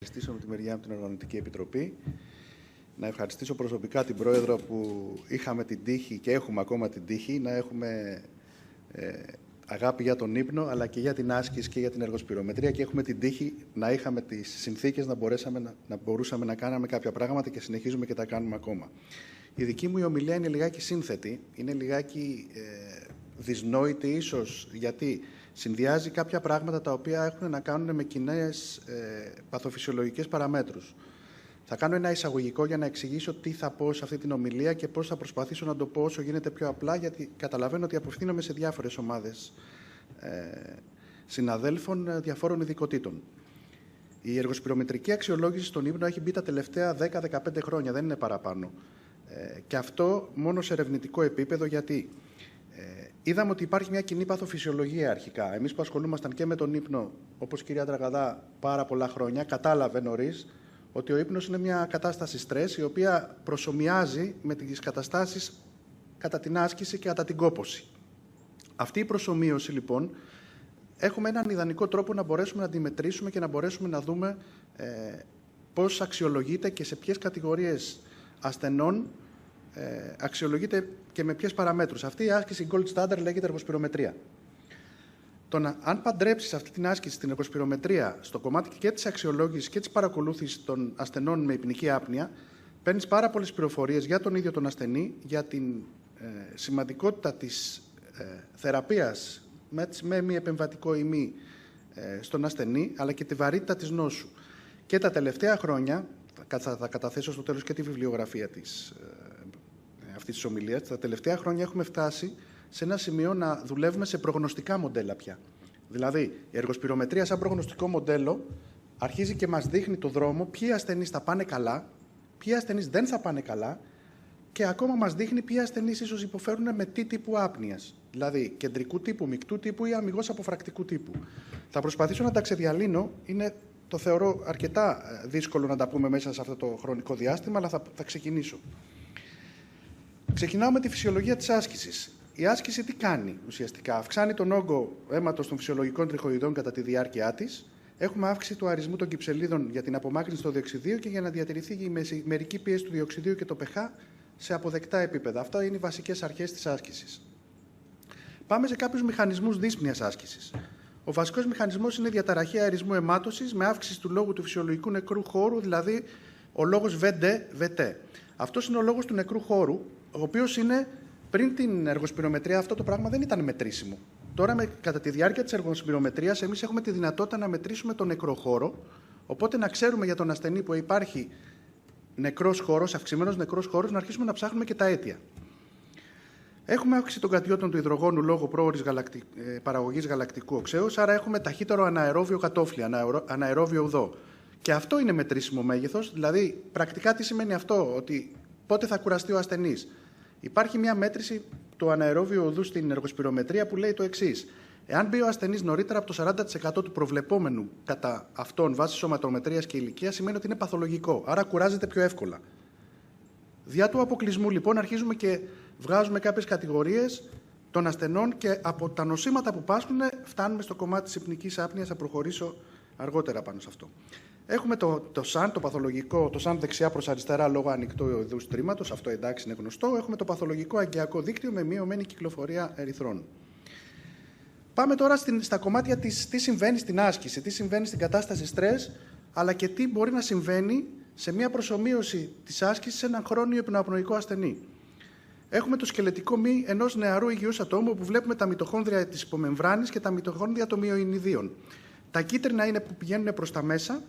ευχαριστήσω με τη μεριά μου την Οργανωτική Επιτροπή. Να ευχαριστήσω προσωπικά την Πρόεδρο που είχαμε την τύχη και έχουμε ακόμα την τύχη να έχουμε αγάπη για τον ύπνο, αλλά και για την άσκηση και για την εργοσπυρομετρία, και έχουμε την τύχη να είχαμε τις συνθήκες να μπορούσαμε να κάναμε κάποια πράγματα και συνεχίζουμε και τα κάνουμε ακόμα. Η δική μου η ομιλία είναι λιγάκι σύνθετη, είναι λιγάκι δυσνόητη ίσως, γιατί συνδυάζει κάποια πράγματα τα οποία έχουν να κάνουν με κοινές παθοφυσιολογικές παραμέτρους. Θα κάνω ένα εισαγωγικό για να εξηγήσω τι θα πω σε αυτή την ομιλία και πώς θα προσπαθήσω να το πω όσο γίνεται πιο απλά, γιατί καταλαβαίνω ότι απευθύνομαι σε διάφορες ομάδες συναδέλφων διαφόρων ειδικοτήτων. Η εργοσπυρομετρική αξιολόγηση στον ύπνο έχει μπει τα τελευταία 10-15 χρόνια, δεν είναι παραπάνω. Και αυτό μόνο σε ερευνητικό επίπεδο, γιατί είδαμε ότι υπάρχει μια κοινή παθοφυσιολογία αρχικά. Εμείς που ασχολούμασταν και με τον ύπνο, όπως η κυρία Τραγαδά, πάρα πολλά χρόνια, κατάλαβε νωρίς ότι ο ύπνος είναι μια κατάσταση στρες, η οποία προσομοιάζει με τις καταστάσεις κατά την άσκηση και κατά την κόπωση. Αυτή η προσομοίωση, λοιπόν, έχουμε έναν ιδανικό τρόπο να μπορέσουμε να τη μετρήσουμε και να μπορέσουμε να δούμε πώς αξιολογείται και σε ποιες κατηγορίες ασθενών αξιολογείται και με ποιες παραμέτρους. Αυτή η άσκηση gold standard λέγεται εργοσπυρομετρία. Αν παντρέψεις αυτή την άσκηση, την εργοσπυρομετρία, στο κομμάτι και της αξιολόγησης και της παρακολούθησης των ασθενών με υπνική άπνοια, παίρνεις πάρα πολλές πληροφορίες για τον ίδιο τον ασθενή, για την σημαντικότητα της θεραπείας με μη επεμβατικό ή μη στον ασθενή, αλλά και τη βαρύτητα της νόσου. Και τα τελευταία χρόνια, θα καταθέσω στο τέλος και τη βιβλιογραφία αυτής της ομιλίας, τα τελευταία χρόνια έχουμε φτάσει σε ένα σημείο να δουλεύουμε σε προγνωστικά μοντέλα πια. Δηλαδή, η εργοσπυρομετρία σαν προγνωστικό μοντέλο αρχίζει και μας δείχνει το δρόμο, ποιοι ασθενείς θα πάνε καλά, ποιοι ασθενείς δεν θα πάνε καλά, και ακόμα μας δείχνει ποιοι ασθενείς ίσως υποφέρουν με τι τύπου άπνοιας. Δηλαδή, κεντρικού τύπου, μεικτού τύπου ή αμιγώς αποφρακτικού τύπου. Θα προσπαθήσω να τα ξεδιαλύνω. Το θεωρώ αρκετά δύσκολο να τα πούμε μέσα σε αυτό το χρονικό διάστημα, αλλά θα ξεκινήσω. Ξεκινάω με τη φυσιολογία της άσκησης. Η άσκηση τι κάνει ουσιαστικά? Αυξάνει τον όγκο αίματος των φυσιολογικών τριχοειδών κατά τη διάρκεια της. Έχουμε αύξηση του αριθμού των κυψελίδων για την απομάκρυνση του διοξιδίου και για να διατηρηθεί η μερική πίεση του διοξιδίου και το pH σε αποδεκτά επίπεδα. Αυτά είναι οι βασικές αρχές της άσκησης. Πάμε σε κάποιους μηχανισμούς δύσπνοιας άσκησης. Ο βασικός μηχανισμός είναι η διαταραχή αερισμού αιμάτωσης με αύξηση του λόγου του φυσιολογικού νεκρού χώρου, δηλαδή ο λόγος VT. Αυτός είναι ο λόγος του νεκρού χώρου, ο οποίος είναι. Πριν την εργοσπυρομετρία αυτό το πράγμα δεν ήταν μετρήσιμο. Τώρα, κατά τη διάρκεια της εργοσπυρομετρίας, εμείς έχουμε τη δυνατότητα να μετρήσουμε τον νεκροχώρο, οπότε να ξέρουμε για τον ασθενή που υπάρχει νεκρός χώρος, αυξημένος νεκρός χώρος, να αρχίσουμε να ψάχνουμε και τα αίτια. Έχουμε αύξηση των κατιότων του υδρογόνου λόγω πρόωρης παραγωγής γαλακτικού οξέως, άρα έχουμε ταχύτερο αναερόβιο κατόφλι, αναερόβιο ουδό. Και αυτό είναι μετρήσιμο μέγεθος, δηλαδή πρακτικά τι σημαίνει αυτό, ότι πότε θα κουραστεί ο ασθενής? Υπάρχει μια μέτρηση του αναερόβιου οδού στην εργοσπυρομετρία που λέει το εξής. Εάν μπει ο ασθενής νωρίτερα από το 40% του προβλεπόμενου κατά αυτόν βάσει σωματομετρίας και ηλικία, σημαίνει ότι είναι παθολογικό, άρα κουράζεται πιο εύκολα. Διά του αποκλεισμού, λοιπόν, αρχίζουμε και βγάζουμε κάποιες κατηγορίες των ασθενών και από τα νοσήματα που πάσχουν φτάνουμε στο κομμάτι της υπνικής άπνοιας. Θα προχωρήσω αργότερα πάνω σε αυτό. Έχουμε το ΣΑΝ, το παθολογικό, το ΣΑΝ δεξιά προς αριστερά λόγω ανοιχτού οδούς τρύματος, αυτό εντάξει είναι γνωστό. Έχουμε το παθολογικό αγκιακό δίκτυο με μειωμένη κυκλοφορία ερυθρών. Πάμε τώρα στα κομμάτια της τι συμβαίνει στην άσκηση, τι συμβαίνει στην κατάσταση στρες, αλλά και τι μπορεί να συμβαίνει σε μια προσομοίωση της άσκησης σε έναν χρόνιο υπνοαπνοϊκό ασθενή. Έχουμε το σκελετικό μη ενός νεαρού υγιούς ατόμου που βλέπουμε τα μυτοχόνδρια της υπομεμβράνης και τα μυτοχόνδρια των μυοϊνιδίων. Τα κίτρινα είναι που πηγαίνουν προς τα μέσα.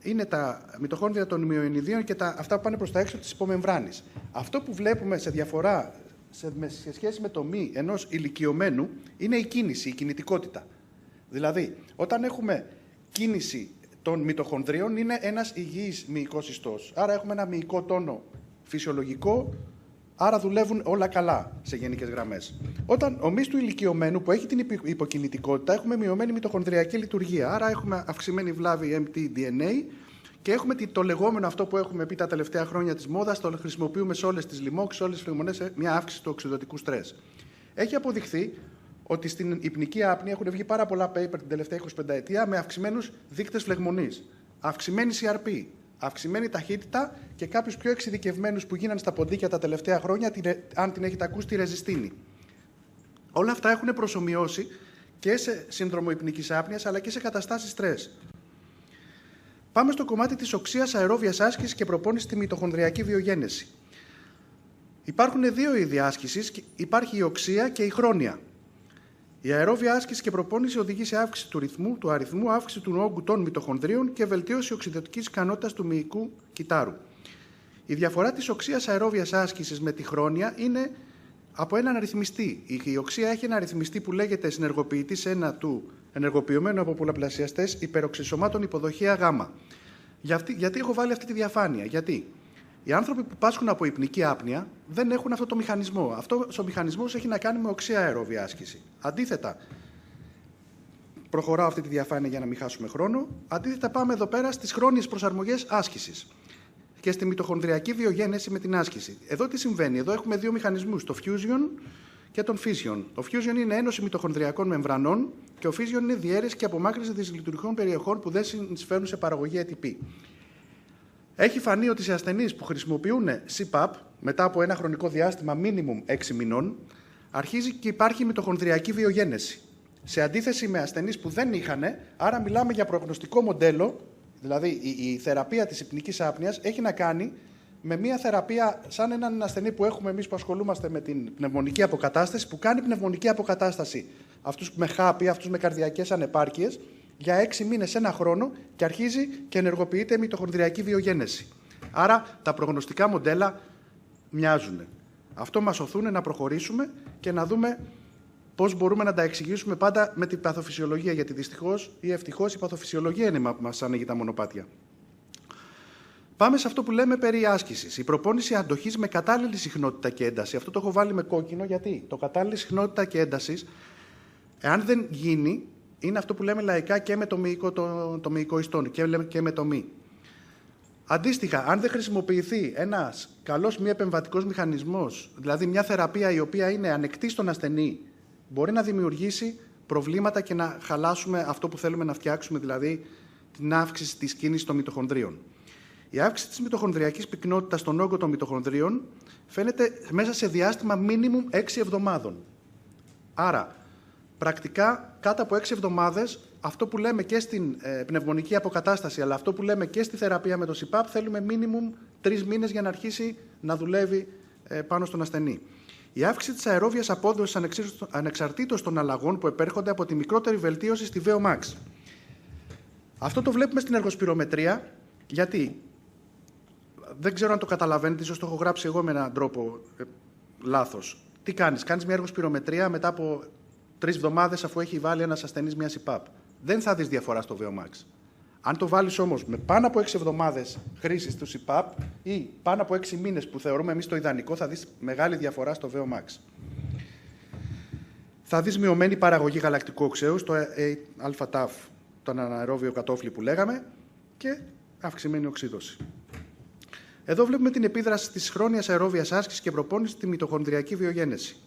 Είναι τα μυτοχόνδρια των μυοϊνιδίων και αυτά που πάνε προς τα έξω της υπομεμβράνης. Αυτό που βλέπουμε σε διαφορά σε σχέση με το μη ενός ηλικιωμένου είναι η κίνηση, η κινητικότητα. Δηλαδή, όταν έχουμε κίνηση των μυτοχονδρίων, είναι ένας υγιής μυϊκός ιστός. Άρα έχουμε ένα μυϊκό τόνο φυσιολογικό, άρα δουλεύουν όλα καλά σε γενικές γραμμές. Όταν ο μυς του ηλικιωμένου που έχει την υποκινητικότητα, έχουμε μειωμένη μυτοχονδριακή λειτουργία. Άρα έχουμε αυξημένη βλάβη mtDNA και έχουμε το λεγόμενο αυτό που έχουμε πει τα τελευταία χρόνια της μόδας, το χρησιμοποιούμε σε όλες τις λοιμώξεις, σε όλες τις φλεγμονές, μια αύξηση του οξυδοτικού στρες. Έχει αποδειχθεί ότι στην υπνική άπνοια έχουν βγει πάρα πολλά paper την τελευταία 25 ετία με αυξημένους δείκτες φλεγμονής. αυξημένη CRP, αυξημένη ταχύτητα και κάποιους πιο εξειδικευμένους που γίνανε στα ποντίκια τα τελευταία χρόνια, αν την έχετε ακούσει, τη ρεζιστίνη. Όλα αυτά έχουν προσομοιώσει και σε σύνδρομο υπνικής άπνοιας, αλλά και σε καταστάσεις στρες. Πάμε στο κομμάτι της οξείας αερόβιας άσκησης και προπόνησης στη μυτοχονδριακή βιογένεση. Υπάρχουν δύο είδη άσκησης, υπάρχει η οξεία και η χρόνια. Η αερόβια άσκηση και προπόνηση οδηγεί σε αύξηση του ρυθμού, του αριθμού, αύξηση του όγκου των μυτοχονδρίων και βελτίωση οξυδοτικής ικανότητας του μυϊκού κυτάρου. Η διαφορά της οξείας αερόβιας άσκησης με τη χρόνια είναι από έναν αριθμιστή. Η οξεία έχει ένα αριθμιστή που λέγεται συνεργοποιητής 1 του ενεργοποιημένου από πολλαπλασιαστές υπεροξυσωμάτων υποδοχεία Γ. Γιατί έχω βάλει αυτή τη διαφάνεια? Γιατί οι άνθρωποι που πάσχουν από υπνική άπνοια δεν έχουν αυτό το μηχανισμό. Αυτός ο μηχανισμός έχει να κάνει με οξεία αερόβια άσκηση. Αντίθετα, προχωράω αυτή τη διαφάνεια για να μην χάσουμε χρόνο. Αντίθετα, πάμε εδώ πέρα στις χρόνιες προσαρμογές άσκησης και στη μυτοχονδριακή βιογένεση με την άσκηση. Εδώ τι συμβαίνει? Εδώ έχουμε δύο μηχανισμούς, το fusion και τον fission. Το fusion είναι ένωση μυτοχονδριακών μεμβρανών και ο fission είναι διαίρεση και απομάκρυνση δυσλειτουργικών περιοχών που δεν συνεισφέρουν σε παραγωγή ATP. Έχει φανεί ότι σε ασθενείς που χρησιμοποιούν CPAP μετά από ένα χρονικό διάστημα minimum 6 μηνών, αρχίζει και υπάρχει μυτοχονδριακή βιογένεση. Σε αντίθεση με ασθενείς που δεν είχαν, άρα μιλάμε για προγνωστικό μοντέλο, δηλαδή η θεραπεία της υπνικής άπνοιας έχει να κάνει με μια θεραπεία σαν έναν ασθενή που έχουμε εμείς που ασχολούμαστε με την πνευμονική αποκατάσταση, που κάνει πνευμονική αποκατάσταση αυτούς με χάπη, αυτούς με καρδιακές ανεπάρκειες, για 6 μήνες, ένα χρόνο και αρχίζει και ενεργοποιείται μυτοχονδριακή βιογένεση. Άρα τα προγνωστικά μοντέλα μοιάζουν. Αυτό μας οθούν να προχωρήσουμε και να δούμε πώς μπορούμε να τα εξηγήσουμε πάντα με την παθοφυσιολογία, γιατί δυστυχώς ή ευτυχώς η παθοφυσιολογία είναι που μας ανοίγει τα μονοπάτια. Πάμε σε αυτό που λέμε περί άσκησης. Η προπόνηση αντοχής με κατάλληλη συχνότητα και ένταση. Αυτό το έχω βάλει με κόκκινο γιατί το κατάλληλη συχνότητα και ένταση, εάν δεν γίνει, είναι αυτό που λέμε λαϊκά και με το μυϊκό ιστόν και με το μη. Αντίστοιχα, αν δεν χρησιμοποιηθεί ένας καλός μη επεμβατικός μηχανισμός, δηλαδή μια θεραπεία η οποία είναι ανεκτή στον ασθενή, μπορεί να δημιουργήσει προβλήματα και να χαλάσουμε αυτό που θέλουμε να φτιάξουμε, δηλαδή την αύξηση της κίνησης των μυτοχονδρίων. Η αύξηση της μυτοχονδριακής πυκνότητας στον όγκο των μυτοχονδρίων φαίνεται μέσα σε διάστημα minimum 6 εβδομάδων. Άρα, πρακτικά, κάτω από 6 εβδομάδες, αυτό που λέμε και στην πνευμονική αποκατάσταση, αλλά αυτό που λέμε και στη θεραπεία με το CPAP, θέλουμε minimum 3 μήνες για να αρχίσει να δουλεύει πάνω στον ασθενή. Η αύξηση της αερόβιας απόδοσης ανεξαρτήτως των αλλαγών που επέρχονται από τη μικρότερη βελτίωση στη VO2max. Αυτό το βλέπουμε στην εργοσπυρομετρία, γιατί δεν ξέρω αν το καταλαβαίνετε, ίσως το έχω γράψει εγώ με έναν τρόπο λάθος. Τι κάνεις? Κάνεις μια εργοσπυρομετρία μετά από 3 εβδομάδες αφού έχει βάλει ένας ασθενής μια CPAP. Δεν θα δεις διαφορά στο VO2max. Αν το βάλεις όμως με πάνω από 6 εβδομάδες χρήσης του CPAP ή πάνω από 6 μήνες που θεωρούμε εμείς το ιδανικό, θα δεις μεγάλη διαφορά στο VO2max. Θα δεις μειωμένη παραγωγή γαλακτικού οξέους, το α-TAF, το αναερόβιο κατόφλι που λέγαμε, και αυξημένη οξύδωση. Εδώ βλέπουμε την επίδραση της χρόνιας αερόβιας άσκησης και προπόνησης στη μυτοχονδριακή βιογένεση.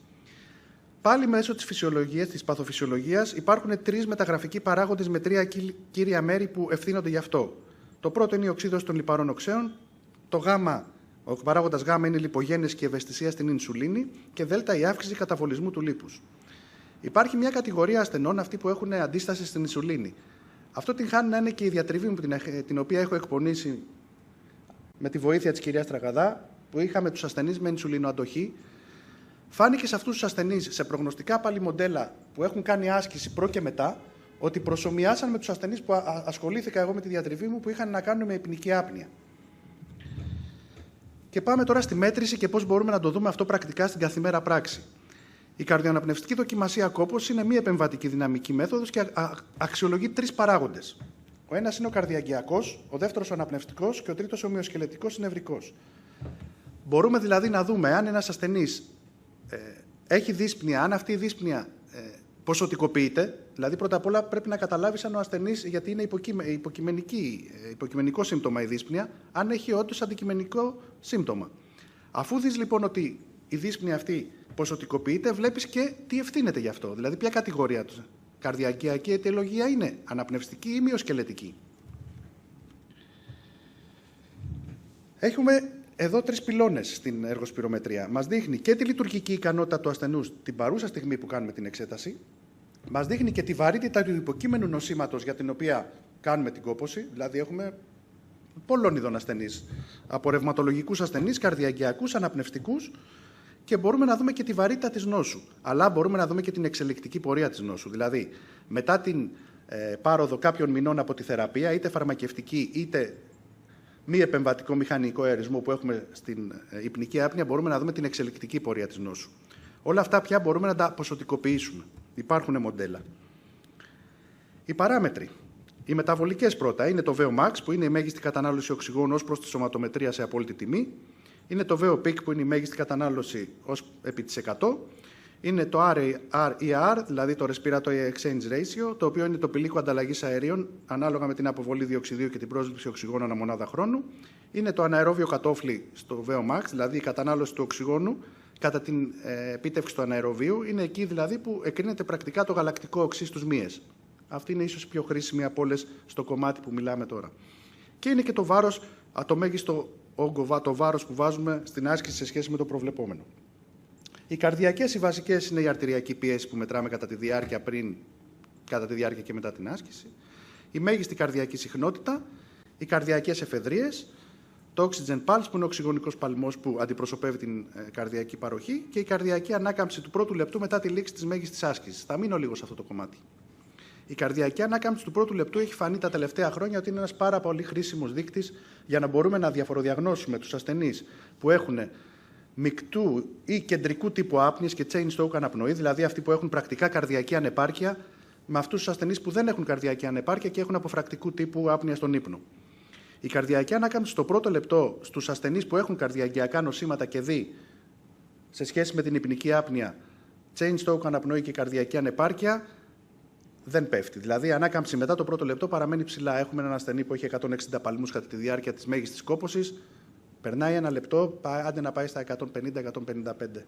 Πάλι μέσω της φυσιολογίας, της παθοφυσιολογίας, υπάρχουν 3 μεταγραφικοί παράγοντες με 3 κύρια μέρη που ευθύνονται γι' αυτό. Το πρώτο είναι η οξύδωση των λιπαρών οξέων, ο παράγοντας Γ είναι η λιπογένεση και ευαισθησία στην ινσουλίνη και Δ η αύξηση καταβολισμού του λίπους. Υπάρχει μια κατηγορία ασθενών, αυτοί που έχουν αντίσταση στην ινσουλίνη. Αυτό την χάνει να είναι και η διατριβή μου, την οποία έχω εκπονήσει με τη βοήθεια της κυρίας Τραγαδά, που είχαμε τους ασθενείς με ινσουλινοαντοχή. Φάνηκε σε αυτούς τους ασθενείς, σε προγνωστικά πάλι μοντέλα που έχουν κάνει άσκηση προ και μετά, ότι προσομοιάσαν με τους ασθενείς που ασχολήθηκα εγώ με τη διατριβή μου, που είχαν να κάνουν με υπνική άπνοια. Και πάμε τώρα στη μέτρηση και πώς μπορούμε να το δούμε αυτό πρακτικά στην καθημερινή πράξη. Η καρδιοαναπνευστική δοκιμασία κόπος είναι μία επεμβατική δυναμική μέθοδος και αξιολογεί 3 παράγοντες. Ο ένας είναι ο καρδιαγγειακός, ο δεύτερος ο αναπνευστικός και ο τρίτος ο μυοσκελετικός νευρικός. Μπορούμε δηλαδή να δούμε αν ένας ασθενής έχει δύσπνοια, αν αυτή η δύσπνοια ποσοτικοποιείται, δηλαδή πρώτα απ' όλα πρέπει να καταλάβεις αν ο ασθενής, γιατί είναι υποκειμενικό σύμπτωμα η δύσπνοια, αν έχει όντως αντικειμενικό σύμπτωμα. Αφού δεις λοιπόν ότι η δύσπνοια αυτή ποσοτικοποιείται, βλέπεις και τι ευθύνεται γι' αυτό, δηλαδή ποια κατηγορία του. Καρδιακιακή αιτιολογία είναι, αναπνευστική ή μυοσκελετική. Έχουμε εδώ 3 πυλώνες στην εργοσπυρομετρία. Μας δείχνει και τη λειτουργική ικανότητα του ασθενούς την παρούσα στιγμή που κάνουμε την εξέταση. Μας δείχνει και τη βαρύτητα του υποκείμενου νοσήματος για την οποία κάνουμε την κόπωση. Δηλαδή έχουμε πολλών ειδών ασθενείς. Από ρευματολογικούς ασθενείς, καρδιαγγειακούς, αναπνευστικούς. Και μπορούμε να δούμε και τη βαρύτητα της νόσου. Αλλά μπορούμε να δούμε και την εξελικτική πορεία της νόσου. Δηλαδή, μετά την πάροδο κάποιων μηνών από τη θεραπεία, είτε φαρμακευτική είτε μη επεμβατικό μηχανικό αερισμό που έχουμε στην υπνική άπνοια, μπορούμε να δούμε την εξελικτική πορεία της νόσου. Όλα αυτά πια μπορούμε να τα ποσοτικοποιήσουμε. Υπάρχουν μοντέλα. Οι παράμετροι. Οι μεταβολικές πρώτα είναι το VO max, που είναι η μέγιστη κατανάλωση οξυγόνου ως προς τη σωματομετρία σε απόλυτη τιμή. Είναι το VO peak, που είναι η μέγιστη κατανάλωση ως επί της 100. Είναι το RER, δηλαδή το Respiratory Exchange Ratio, το οποίο είναι το πηλίκο ανταλλαγής αερίων ανάλογα με την αποβολή διοξιδίου και την πρόσληψη οξυγόνου ανά μονάδα χρόνου. Είναι το αναερόβιο κατόφλι στο VO max, δηλαδή η κατανάλωση του οξυγόνου κατά την επίτευξη του αναεροβίου. Είναι εκεί δηλαδή που εκρίνεται πρακτικά το γαλακτικό οξύ στους μύες. Αυτή είναι ίσως η πιο χρήσιμη από όλες στο κομμάτι που μιλάμε τώρα. Και είναι και το βάρος, το μέγιστο όγκο, το βάρος που βάζουμε στην άσκηση σε σχέση με το προβλεπόμενο. Οι καρδιακές, οι βασικές, είναι η αρτηριακή πίεση που μετράμε κατά τη διάρκεια κατά τη διάρκεια και μετά την άσκηση. Η μέγιστη καρδιακή συχνότητα, οι καρδιακές εφεδρίες, το oxygen pulse, που είναι ο οξυγονικός παλμός που αντιπροσωπεύει την καρδιακή παροχή, και η καρδιακή ανάκαμψη του πρώτου λεπτού μετά τη λήξη της μέγιστης άσκησης. Θα μείνω λίγο σε αυτό το κομμάτι. Η καρδιακή ανάκαμψη του πρώτου λεπτού έχει φανεί τα τελευταία χρόνια ότι είναι ένας πάρα πολύ χρήσιμος δείκτης για να μπορούμε να διαφοροδιαγνώσουμε τους ασθενείς που έχουν μικτού ή κεντρικού τύπου άπνοιες και chain stroke αναπνοή, δηλαδή αυτοί που έχουν πρακτικά καρδιακή ανεπάρκεια, με αυτούς τους ασθενείς που δεν έχουν καρδιακή ανεπάρκεια και έχουν αποφρακτικού τύπου άπνοια στον ύπνο. Η καρδιακή ανάκαμψη στο πρώτο λεπτό στους ασθενείς που έχουν καρδιαγγειακά νοσήματα και σε σχέση με την υπνική άπνοια, chain stroke αναπνοή και καρδιακή ανεπάρκεια, δεν πέφτει. Δηλαδή, η ανάκαμψη μετά το πρώτο λεπτό παραμένει ψηλά. Έχουμε έναν ασθενή που έχει 160 παλμούς κατά τη διάρκεια της μέγιστης κόπωσης. Περνάει ένα λεπτό, άντε να πάει στα 150-155.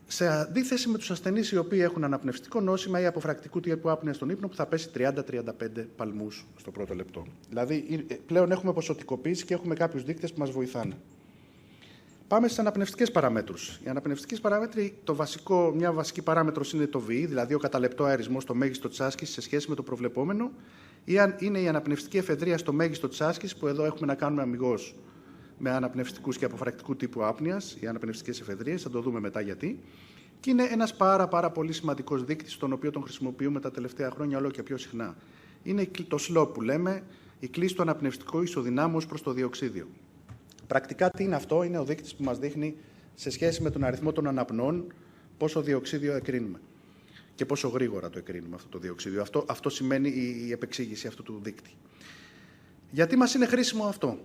Σε αντίθεση με τους ασθενείς οι οποίοι έχουν αναπνευστικό νόσημα ή αποφρακτικού τύπου άπνοια στον ύπνο, που θα πέσει 30-35 παλμούς στο πρώτο λεπτό. Δηλαδή, πλέον έχουμε ποσοτικοποίηση και έχουμε κάποιους δείκτες που μας βοηθάνε. Πάμε στις αναπνευστικές παραμέτρους. Οι αναπνευστικές παράμετροι, μια βασική παράμετρος είναι το VE, δηλαδή ο καταλεπτό αερισμός στο μέγιστο της άσκησης σε σχέση με το προβλεπόμενο, ή αν είναι η αναπνευστική εφεδρεία στο μέγιστο της άσκησης, που εδώ έχουμε να κάνουμε αμιγώς με αναπνευστικούς και αποφρακτικού τύπου άπνοιας, οι αναπνευστικές εφεδρείες, θα το δούμε μετά γιατί. Και είναι ένας πάρα πολύ σημαντικός δείκτης, τον οποίο τον χρησιμοποιούμε τα τελευταία χρόνια όλο και πιο συχνά. Είναι το slope που λέμε, η κλίση του αναπνευστικού ισοδυνάμου ως προς το διοξίδιο. Πρακτικά τι είναι αυτό? Είναι ο δείκτης που μας δείχνει σε σχέση με τον αριθμό των αναπνοών πόσο διοξίδιο εκρίνουμε και πόσο γρήγορα το εκρίνουμε αυτό το διοξίδιο. Αυτό σημαίνει η επεξήγηση αυτού του δείκτη. Γιατί μας είναι χρήσιμο αυτό?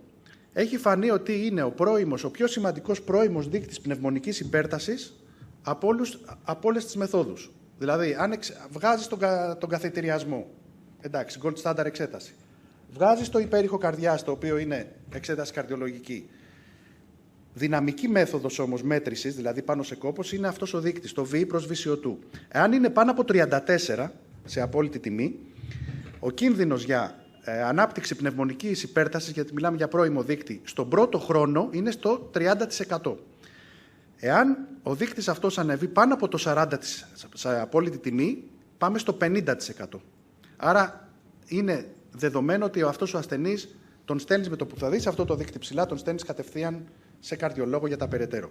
Έχει φανεί ότι είναι ο πιο σημαντικός πρώιμος δείκτης πνευμονικής υπέρτασης από όλες τις μεθόδους. Δηλαδή, αν βγάζεις τον καθητηριασμό, εντάξει, gold standard εξέταση, βγάζεις το υπέρηχο καρδιάς, το οποίο είναι εξέταση καρδιολογική. Δυναμική μέθοδος όμως μέτρησης, δηλαδή πάνω σε κόπωση, είναι αυτός ο δείκτης, το VE προς VCO2. Εάν είναι πάνω από 34 σε απόλυτη τιμή, ο κίνδυνος για ανάπτυξη πνευμονικής υπέρτασης, γιατί μιλάμε για πρώιμο δείκτη, στον πρώτο χρόνο είναι στο 30%. Εάν ο δείκτης αυτός ανεβεί πάνω από το 40% σε απόλυτη τιμή, πάμε στο 50%. Άρα είναι δεδομένο ότι αυτός ο ασθενής τον στέλνεις με το που θα δεις αυτό το δείκτη ψηλά, τον στέλνεις κατευθείαν σε καρδιολόγο για τα περαιτέρω.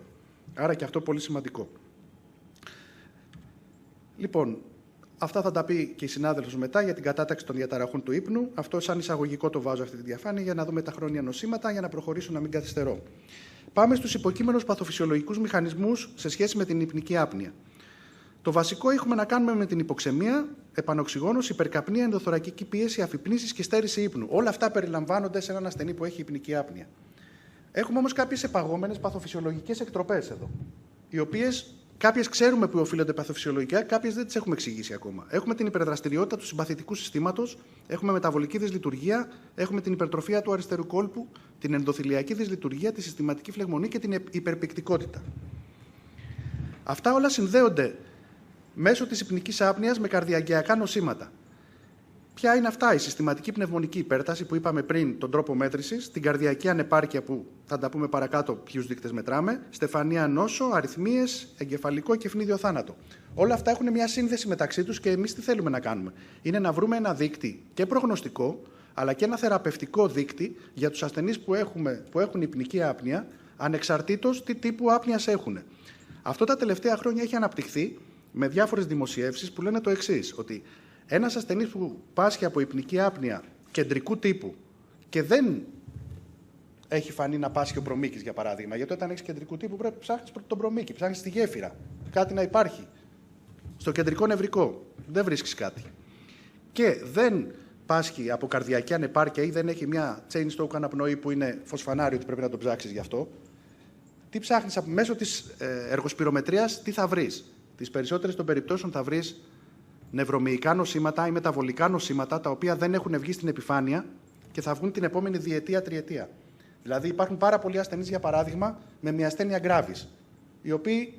Άρα και αυτό πολύ σημαντικό. Λοιπόν, αυτά θα τα πει και η συνάδελφος μετά για την κατάταξη των διαταραχών του ύπνου. Αυτό σαν εισαγωγικό το βάζω αυτή τη διαφάνεια για να δούμε τα χρόνια νοσήματα, για να προχωρήσω να μην καθυστερώ. Πάμε στους υποκείμενους παθοφυσιολογικούς μηχανισμούς σε σχέση με την υπνική άπνοια. Το βασικό έχουμε να κάνουμε με την υποξαιμία, επανοξυγόνωση, υπερκαπνία, ενδοθωρακική πίεση, αφυπνίσεις και στέρηση ύπνου. Όλα αυτά περιλαμβάνονται σε έναν ασθενή που έχει υπνική άπνοια. Έχουμε όμως κάποιες επαγόμενες παθοφυσιολογικές εκτροπές εδώ, οι οποίες κάποιες ξέρουμε που οφείλονται παθοφυσιολογικά, κάποιες δεν τις έχουμε εξηγήσει ακόμα. Έχουμε την υπερδραστηριότητα του συμπαθητικού συστήματος, έχουμε μεταβολική δυσλειτουργία, έχουμε την υπερτροφία του αριστερού κόλπου, την ενδοθηλιακή δυσλειτουργία, τη συστηματική φλεγμονή και την υπερπυκτικότητα. Αυτά όλα συνδέονται μέσω της υπνικής άπνοιας με καρδιαγγειακά νοσήματα. Ποια είναι αυτά? Η συστηματική πνευμονική υπέρταση που είπαμε πριν, τον τρόπο μέτρησης, την καρδιακή ανεπάρκεια που θα τα πούμε παρακάτω ποιους δείκτες μετράμε, στεφανία νόσο, αριθμίες, εγκεφαλικό και ευνίδιο θάνατο. Όλα αυτά έχουν μια σύνδεση μεταξύ τους και εμείς τι θέλουμε να κάνουμε? Είναι να βρούμε ένα δείκτη και προγνωστικό, αλλά και ένα θεραπευτικό δείκτη για τους ασθενείς που έχουν υπνική άπνοια, ανεξαρτήτως τι τύπου άπνοιας έχουν. Αυτό τα τελευταία χρόνια έχει αναπτυχθεί με διάφορες δημοσιεύσεις που λένε το εξής, ότι ένας ασθενής που πάσχει από υπνική άπνοια κεντρικού τύπου και δεν έχει φανεί να πάσχει ο προμήκης, για παράδειγμα, γιατί όταν έχεις κεντρικού τύπου πρέπει να ψάχνεις τον προμήκη, ψάχνεις τη γέφυρα, κάτι να υπάρχει. Στο κεντρικό νευρικό δεν βρίσκεις κάτι. Και δεν πάσχει από καρδιακή ανεπάρκεια ή δεν έχει μια chain stroke αναπνοή που είναι φωσφανάριο ότι πρέπει να το ψάξεις γι' αυτό. Τι ψάχνεις μέσω της εργοσπυρομετρίας, τι θα βρεις? Τις περισσότερες των περιπτώσεων θα βρεις νευρομυϊκά νοσήματα ή μεταβολικά νοσήματα τα οποία δεν έχουν βγει στην επιφάνεια και θα βγουν την επόμενη διετία-τριετία. Δηλαδή, υπάρχουν πάρα πολλοί ασθενείς, για παράδειγμα, με μια ασθένεια γκράβης, οι οποίοι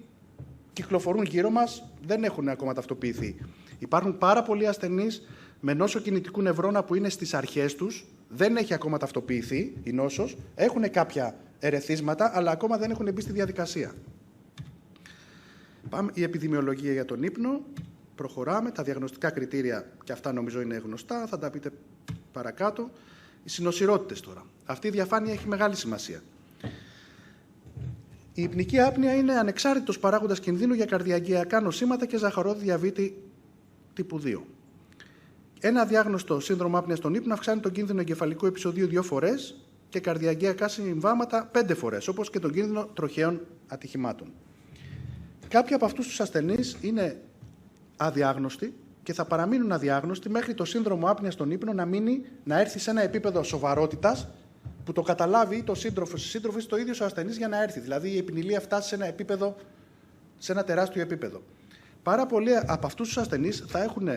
κυκλοφορούν γύρω μας, δεν έχουν ακόμα ταυτοποιηθεί. Υπάρχουν πάρα πολλοί ασθενείς με νόσο κινητικού νευρώνα που είναι στις αρχές τους, δεν έχει ακόμα ταυτοποιηθεί η νόσος, έχουν κάποια ερεθίσματα, αλλά ακόμα δεν έχουν μπει στη διαδικασία. Πάμε η επιδημιολογία για τον ύπνο. Προχωράμε. Τα διαγνωστικά κριτήρια, και αυτά νομίζω είναι γνωστά, θα τα πείτε παρακάτω. Οι συνοσιρότητες τώρα. Αυτή η διαφάνεια έχει μεγάλη σημασία. Η υπνική άπνοια είναι ανεξάρτητος παράγοντας κινδύνου για καρδιαγγειακά νοσήματα και ζαχαρόδι διαβήτη τύπου 2. Ένα αδιάγνωστο σύνδρομο άπνοιας στον ύπνο αυξάνει τον κίνδυνο εγκεφαλικού επεισοδίου 2 φορές και καρδιαγγειακά συμβάματα 5 φορές, όπως και τον κίνδυνο τροχαίων ατυχημάτων. Κάποιοι από αυτούς τους ασθενείς είναι αδιάγνωστοι και θα παραμείνουν αδιάγνωστοι μέχρι το σύνδρομο άπνοιας στον ύπνο να έρθει σε ένα επίπεδο σοβαρότητας που το καταλάβει το σύντροφος ή το ίδιος ο ασθενής για να έρθει. Δηλαδή η επινηλία φτάσει σε ένα τεράστιο επίπεδο. Πάρα πολλοί από αυτούς τους ασθενείς θα έχουν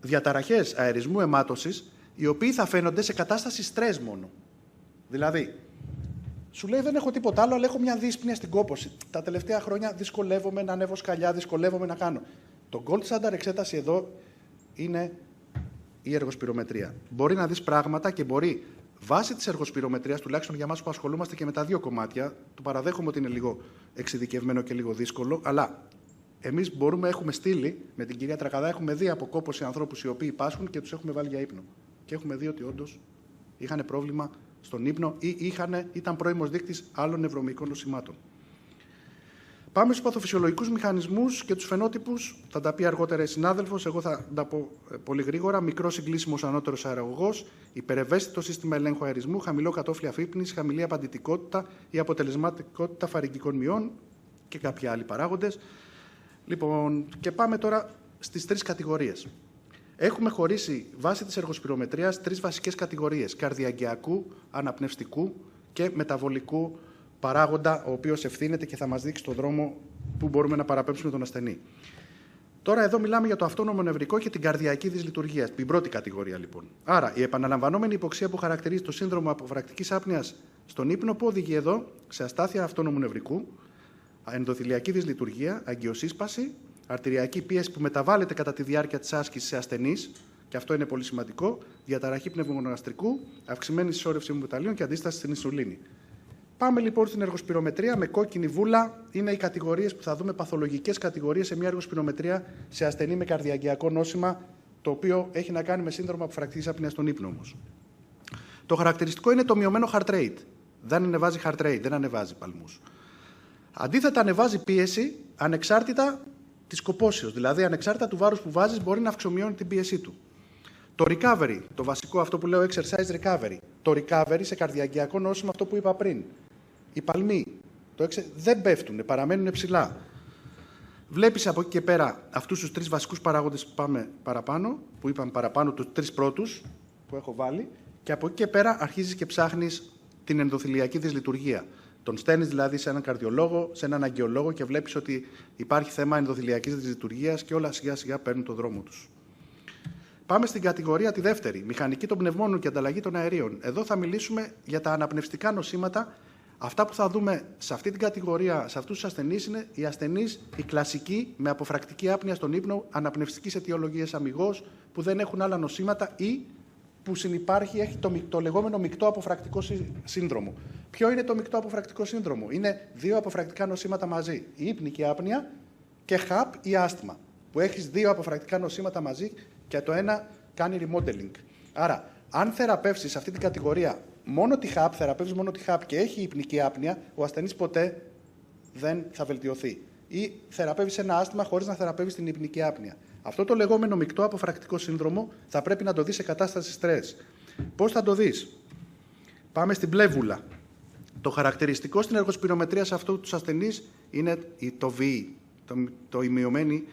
διαταραχές αερισμού αιμάτωσης, οι οποίοι θα φαίνονται σε κατάσταση στρες μόνο. Δηλαδή, σου λέει δεν έχω τίποτα άλλο, αλλά έχω μια δύσπνοια στην κόπωση. Τα τελευταία χρόνια δυσκολεύομαι να ανέβω σκαλιά, δυσκολεύομαι να κάνω. Το gold standard εξέταση εδώ είναι η εργοσπυρομετρία. Μπορεί να δεις πράγματα και μπορεί βάσει της εργοσπυρομετρίας, τουλάχιστον για εμάς που ασχολούμαστε και με τα δύο κομμάτια, το παραδέχομαι ότι είναι λίγο εξειδικευμένο και λίγο δύσκολο, αλλά εμείς έχουμε στείλει με την κυρία Τρακαδά, έχουμε δει από κόπωση ανθρώπους οι οποίοι πάσχουν και τους έχουμε βάλει για ύπνο. Και έχουμε δει ότι όντως είχαν πρόβλημα στον ύπνο ή ήταν πρώιμος δείκτης άλλων νευρομυϊκών νοσημάτων. Πάμε στους παθοφυσιολογικούς μηχανισμούς και τους φαινότυπους. Θα τα πει αργότερα η συνάδελφος, εγώ θα τα πω πολύ γρήγορα. Μικρός συγκλήσιμος ανώτερος αεραγωγός, υπερευαίσθητο σύστημα ελέγχου αερισμού, χαμηλό κατόφλι αφύπνισης, χαμηλή απαντητικότητα ή αποτελεσματικότητα φαρυγγικών μειών και κάποιοι άλλοι παράγοντες. Λοιπόν, και πάμε τώρα στις 3 κατηγορίες. Έχουμε χωρίσει βάσει της εργοσπυρομετρίας 3 βασικές κατηγορίες: καρδιαγγειακού, αναπνευστικού και μεταβολικού παράγοντα, ο οποίος ευθύνεται και θα μας δείξει τον δρόμο που μπορούμε να παραπέμψουμε τον ασθενή. Τώρα εδώ μιλάμε για το αυτόνομο νευρικό και την καρδιακή δυσλειτουργία, την πρώτη κατηγορία λοιπόν. Άρα η επαναλαμβανόμενη υποξία που χαρακτηρίζει το σύνδρομο αποφρακτικής άπνοιας στον ύπνο που οδηγεί εδώ σε αστάθεια αυτόνομου νευρικού, ενδοθηλιακή δυσλειτουργία, αγκιοσύσπαση, αρτηριακή πίεση που μεταβάλλεται κατά τη διάρκεια της άσκησης σε ασθενείς, και αυτό είναι πολύ σημαντικό, διαταραχή πνευμοναστρικού, αυξημένη συσσόρευση αιμοβιταλίων και αντίσταση στην ινσουλίνη. Πάμε λοιπόν στην εργοσπυρομετρία με κόκκινη βούλα. Είναι οι κατηγορίες που θα δούμε, παθολογικές κατηγορίες σε μια εργοσπυρομετρία σε ασθενή με καρδιαγγειακό νόσημα, το οποίο έχει να κάνει με σύνδρομο αποφρακτικής άπνοιας στον ύπνο όμως. Το χαρακτηριστικό είναι το μειωμένο heart rate. Δεν ανεβάζει heart rate, δεν ανεβάζει παλμούς. Αντίθετα, ανεβάζει πίεση ανεξάρτητα της κοπόσεως, δηλαδή ανεξάρτητα του βάρους που βάζεις, μπορεί να αυξομειώνει την πίεσή του. Το recovery, το βασικό αυτό που λέω exercise recovery, το recovery σε καρδιαγγειακό νόσημα, αυτό που είπα πριν. Οι παλμοί δεν πέφτουν, παραμένουν ψηλά. Βλέπεις από εκεί και πέρα αυτούς τους 3 βασικούς παράγοντες που πάμε παραπάνω, που είπαμε παραπάνω, τους 3 πρώτους που έχω βάλει, και από εκεί και πέρα αρχίζεις και ψάχνεις την ενδοθηλιακή δυσλειτουργία. Τον στέλνεις δηλαδή σε έναν καρδιολόγο, σε έναν αγγεολόγο και βλέπεις ότι υπάρχει θέμα ενδοθηλιακής δυσλειτουργίας και όλα σιγά σιγά παίρνουν τον δρόμο τους. Πάμε στην κατηγορία τη δεύτερη, μηχανική των πνευμόνων και ανταλλαγή των αερίων. Εδώ θα μιλήσουμε για τα αναπνευστικά νοσήματα, Αυτά που θα δούμε σε αυτή την κατηγορία, σε αυτούς τους ασθενείς, είναι οι ασθενείς, οι κλασικοί, με αποφρακτική άπνοια στον ύπνο, αναπνευστικής αιτιολογίας αμιγώς, που δεν έχουν άλλα νοσήματα ή που συνυπάρχει, έχει το λεγόμενο μεικτό αποφρακτικό σύνδρομο. Ποιο είναι το μεικτό αποφρακτικό σύνδρομο? Είναι δύο αποφρακτικά νοσήματα μαζί. Η ύπνικη άπνοια και ΧΑΠ ή άσθμα. Που έχεις δύο αποφρακτικά νοσήματα μαζί και το ένα κάνει remodeling. Άρα, αν θεραπεύσεις σε αυτή την κατηγορία μόνο τη ΧΑΠ, θεραπεύεις μόνο τη ΧΑΠ και έχει υπνική άπνοια, ο ασθενής ποτέ δεν θα βελτιωθεί. Ή θεραπεύεις ένα άσθμα χωρίς να θεραπεύεις την υπνική άπνοια. Αυτό το λεγόμενο μεικτό αποφρακτικό σύνδρομο θα πρέπει να το δεις σε κατάσταση στρες. Πώς θα το δεις? Πάμε στην πλεύουλα. Το χαρακτηριστικό στην εργοσπυρομετρία σε αυτού τους ασθενείς είναι το VE, το ημειωμένη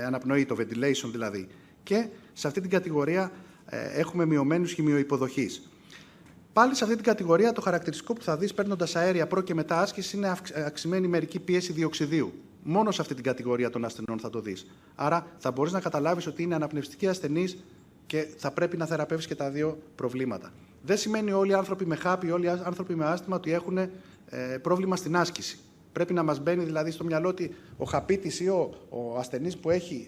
αναπνοή, το ventilation δηλαδή. Και σε αυτή την κατηγορία έχουμε μειωμένους χημειοϋποδοχής. Πάλι σε αυτή την κατηγορία το χαρακτηριστικό που θα δεις παίρνοντας αέρια προ και μετά άσκηση είναι αυξημένη μερική πίεση διοξιδίου. Μόνο σε αυτή την κατηγορία των ασθενών θα το δεις. Άρα θα μπορείς να καταλάβεις ότι είναι αναπνευστική ασθενής και θα πρέπει να θεραπεύεις και τα δύο προβλήματα. Δεν σημαίνει όλοι οι άνθρωποι με χάπη, όλοι οι άνθρωποι με άσθημα ότι έχουν πρόβλημα στην άσκηση. Πρέπει να μας μπαίνει δηλαδή στο μυαλό ότι ο χαπίτης ή ο ασθενής που έχει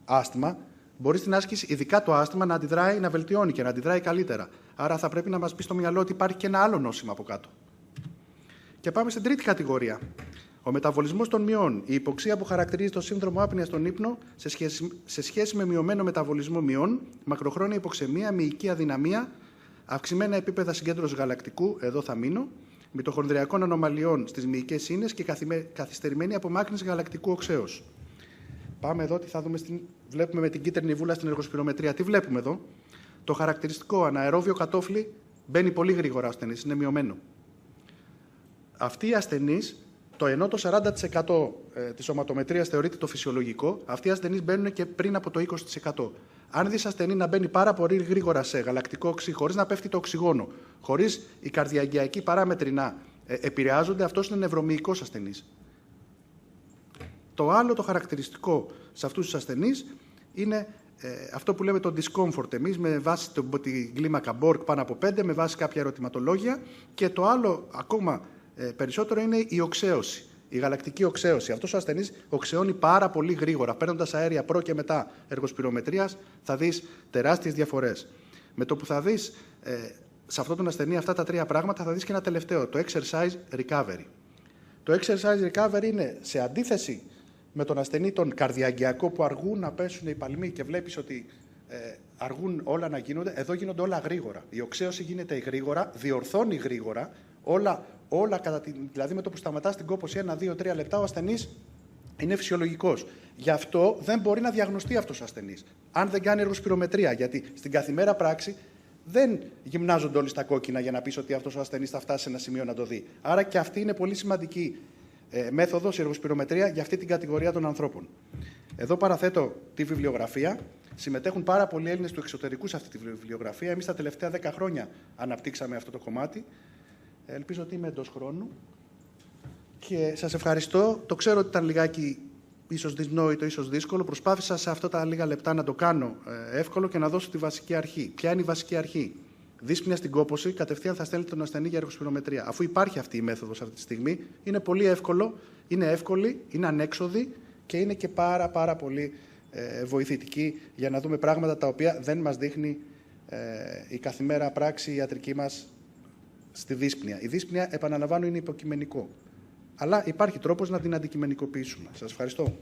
άσθημα μπορεί στην άσκηση, ειδικά το άσθημα, να αντιδράει, να βελτιώνει και να αντιδράει καλύτερα. Άρα θα πρέπει να μας πει στο μυαλό ότι υπάρχει και ένα άλλο νόσημα από κάτω. Και πάμε στην τρίτη κατηγορία. Ο μεταβολισμός των μειών. Η υποξία που χαρακτηρίζει το σύνδρομο άπνοιας στον ύπνο σε σχέση με μειωμένο μεταβολισμό μειών, μακροχρόνια υποξαιμία, μυϊκή αδυναμία, αυξημένα επίπεδα συγκέντρωσης γαλακτικού, εδώ θα μείνω, μυτοχονδριακών ανομαλιών στις μυϊκές ίνες και καθυστερημένη απομάκρυνση γαλακτικού οξέως. Πάμε εδώ, τι θα δούμε βλέπουμε με την κίτρινη βούλα στην εργοσπυρομετρία. Τι βλέπουμε εδώ? Το χαρακτηριστικό αναερόβιο κατόφλι μπαίνει πολύ γρήγορα ο ασθενής, είναι μειωμένο. Αυτοί οι ασθενείς, ενώ το 40% της σωματομετρίας θεωρείται το φυσιολογικό, αυτοί οι ασθενείς μπαίνουν και πριν από το 20%. Αν δεις ασθενή να μπαίνει πάρα πολύ γρήγορα σε γαλακτικό οξύ, χωρίς να πέφτει το οξυγόνο, χωρίς οι καρδιαγγειακοί παράμετροι να επηρεάζονται, αυτός είναι νευρομυϊκός ασθενής. Το άλλο το χαρακτηριστικό σε αυτούς τους ασθενείς είναι αυτό που λέμε το discomfort εμείς, με βάση την κλίμακα Borg πάνω από 5, με βάση κάποια ερωτηματολόγια. Και το άλλο ακόμα περισσότερο είναι η οξέωση, η γαλακτική οξέωση. Αυτός ο ασθενής οξεώνει πάρα πολύ γρήγορα. Παίρνοντας αέρια προ και μετά εργοσπυρομετρίας, θα δεις τεράστιες διαφορές. Με το που θα δεις σε αυτόν τον ασθενή αυτά τα τρία πράγματα, θα δεις και ένα τελευταίο, το exercise recovery. Το exercise recovery είναι σε αντίθεση με τον ασθενή τον καρδιαγγειακό που αργούν να πέσουν οι παλμοί και βλέπεις ότι αργούν όλα να γίνονται, εδώ γίνονται όλα γρήγορα. Η οξέωση γίνεται γρήγορα, διορθώνει γρήγορα, όλα δηλαδή με το που σταματάς την κόπωση 1, 2, 3 λεπτά, ο ασθενής είναι φυσιολογικός. Γι' αυτό δεν μπορεί να διαγνωστεί αυτός ο ασθενής, αν δεν κάνει εργοσπυρομετρία, γιατί στην καθημερινή πράξη δεν γυμνάζονται όλοι στα κόκκινα για να πεις ότι αυτός ο ασθενής θα φτάσει σε ένα σημείο να το δει. Άρα και αυτή είναι πολύ σημαντική μέθοδος, η εργοσπυρομετρία, για αυτή την κατηγορία των ανθρώπων. Εδώ παραθέτω τη βιβλιογραφία. Συμμετέχουν πάρα πολλοί Έλληνες του εξωτερικού σε αυτή τη βιβλιογραφία. Εμείς τα τελευταία 10 χρόνια αναπτύξαμε αυτό το κομμάτι. Ελπίζω ότι είμαι εντός χρόνου. Και σας ευχαριστώ. Το ξέρω ότι ήταν λιγάκι ίσως δυσνόητο, ίσως δύσκολο. Προσπάθησα σε αυτά τα λίγα λεπτά να το κάνω εύκολο και να δώσω τη βασική αρχή. Ποια είναι η βασική αρχή? Δύσπνοια στην κόπωση, κατευθείαν θα στέλνει τον ασθενή για εργοσπυρομετρία. Αφού υπάρχει αυτή η μέθοδος αυτή τη στιγμή, είναι πολύ εύκολο, είναι εύκολη, είναι ανέξοδη και είναι και πάρα πολύ βοηθητική για να δούμε πράγματα τα οποία δεν μας δείχνει η καθημερινή πράξη, η ιατρική μας στη δύσπνοια. Η δύσπνοια, επαναλαμβάνω, είναι υποκειμενικό. Αλλά υπάρχει τρόπος να την αντικειμενικοποιήσουμε. Σας ευχαριστώ.